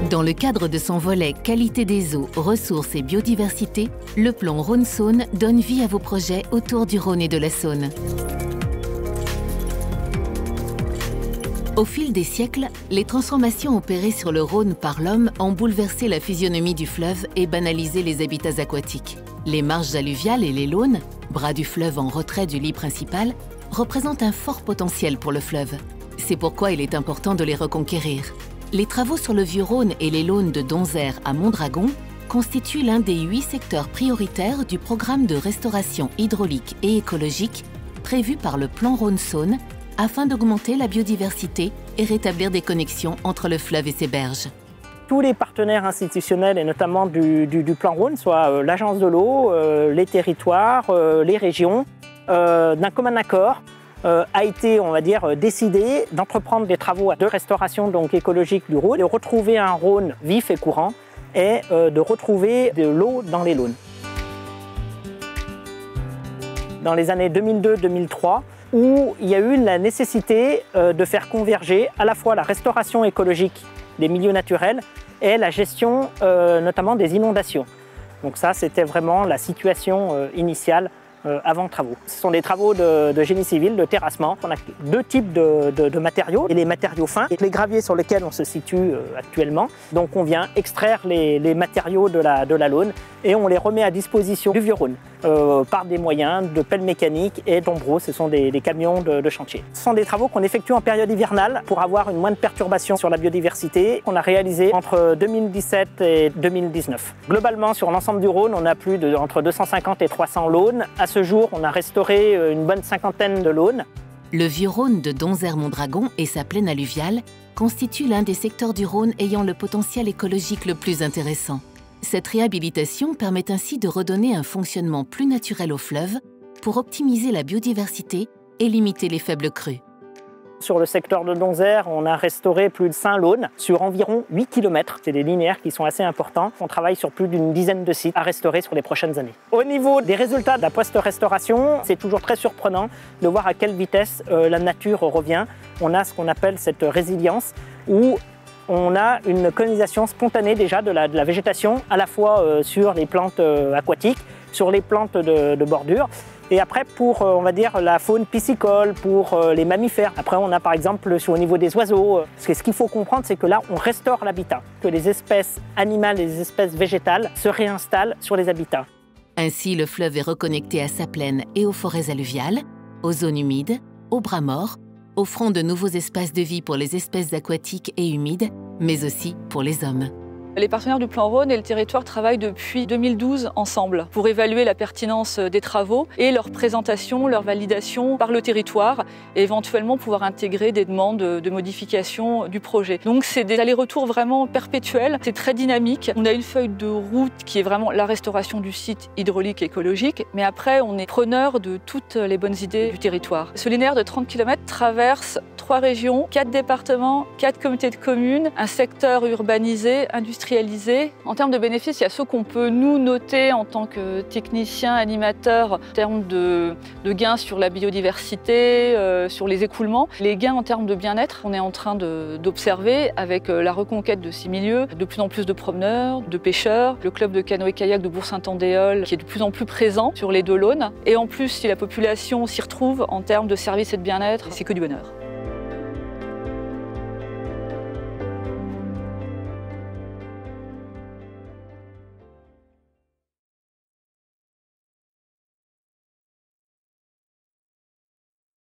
Dans le cadre de son volet qualité des eaux, ressources et biodiversité, le plan Rhône-Saône donne vie à vos projets autour du Rhône et de la Saône. Au fil des siècles, les transformations opérées sur le Rhône par l'homme ont bouleversé la physionomie du fleuve et banalisé les habitats aquatiques. Les marges alluviales et les launes, bras du fleuve en retrait du lit principal, représentent un fort potentiel pour le fleuve. C'est pourquoi il est important de les reconquérir. Les travaux sur le Vieux-Rhône et les launes de Donzère à Mondragon constituent l'un des 8 secteurs prioritaires du programme de restauration hydraulique et écologique prévu par le plan Rhône-Saône afin d'augmenter la biodiversité et rétablir des connexions entre le fleuve et ses berges. Tous les partenaires institutionnels et notamment du plan Rhône, soit l'agence de l'eau, les territoires, les régions, d'un commun accord, a été, on va dire, décidé d'entreprendre des travaux de restauration donc écologique du Rhône, de retrouver un Rhône vif et courant et de retrouver de l'eau dans les launes. Dans les années 2002-2003, où il y a eu la nécessité de faire converger à la fois la restauration écologique des milieux naturels et la gestion notamment des inondations. Donc ça, c'était vraiment la situation initiale avant travaux. Ce sont des travaux de génie civil, de terrassement. On a 2 types de matériaux, et les matériaux fins et les graviers sur lesquels on se situe actuellement. Donc on vient extraire les matériaux de la Laune et on les remet à disposition du Vieux-Rhône par des moyens de pelles mécaniques et d'ombreaux. Ce sont des camions de chantier. Ce sont des travaux qu'on effectue en période hivernale pour avoir une moindre perturbation sur la biodiversité qu'on a réalisé entre 2017 et 2019. Globalement, sur l'ensemble du Rhône, on a entre 250 et 300 launes. À ce jour, on a restauré une bonne 50aine de launes. Le Vieux-Rhône de Donzère-Mondragon et sa plaine alluviale constituent l'un des secteurs du Rhône ayant le potentiel écologique le plus intéressant. Cette réhabilitation permet ainsi de redonner un fonctionnement plus naturel au fleuve pour optimiser la biodiversité et limiter les faibles crues. Sur le secteur de Donzère, on a restauré plus de 5 launes sur environ 8 km. C'est des linéaires qui sont assez importants. On travaille sur plus d'une dizaine de sites à restaurer sur les prochaines années. Au niveau des résultats de la post-restauration, c'est toujours très surprenant de voir à quelle vitesse la nature revient. On a ce qu'on appelle cette résilience où on a une colonisation spontanée déjà de la végétation, à la fois sur les plantes aquatiques, sur les plantes de bordure. Et après, pour, on va dire, la faune piscicole, pour les mammifères. Après, on a par exemple au niveau des oiseaux. Ce qu'il faut comprendre, c'est que là, on restaure l'habitat, que les espèces animales et les espèces végétales se réinstallent sur les habitats. Ainsi, le fleuve est reconnecté à sa plaine et aux forêts alluviales, aux zones humides, aux bras morts, offrant de nouveaux espaces de vie pour les espèces aquatiques et humides, mais aussi pour les hommes. Les partenaires du plan Rhône et le territoire travaillent depuis 2012 ensemble pour évaluer la pertinence des travaux et leur présentation, leur validation par le territoire et éventuellement pouvoir intégrer des demandes de modification du projet. Donc c'est des allers-retours vraiment perpétuels, c'est très dynamique. On a une feuille de route qui est vraiment la restauration du site hydraulique écologique, mais après on est preneur de toutes les bonnes idées du territoire. Ce linéaire de 30 km traverse 3 régions, 4 départements, 4 communautés de communes, un secteur urbanisé, industrialisé. En termes de bénéfices, il y a ceux qu'on peut nous noter en tant que techniciens, animateurs, en termes de gains sur la biodiversité, sur les écoulements. Les gains en termes de bien-être, on est en train d'observer avec la reconquête de ces milieux, de plus en plus de promeneurs, de pêcheurs, le club de canoë-kayak de Bourg-Saint-Andéol qui est de plus en plus présent sur les 2 launes. Et en plus, si la population s'y retrouve en termes de services et de bien-être, c'est que du bonheur.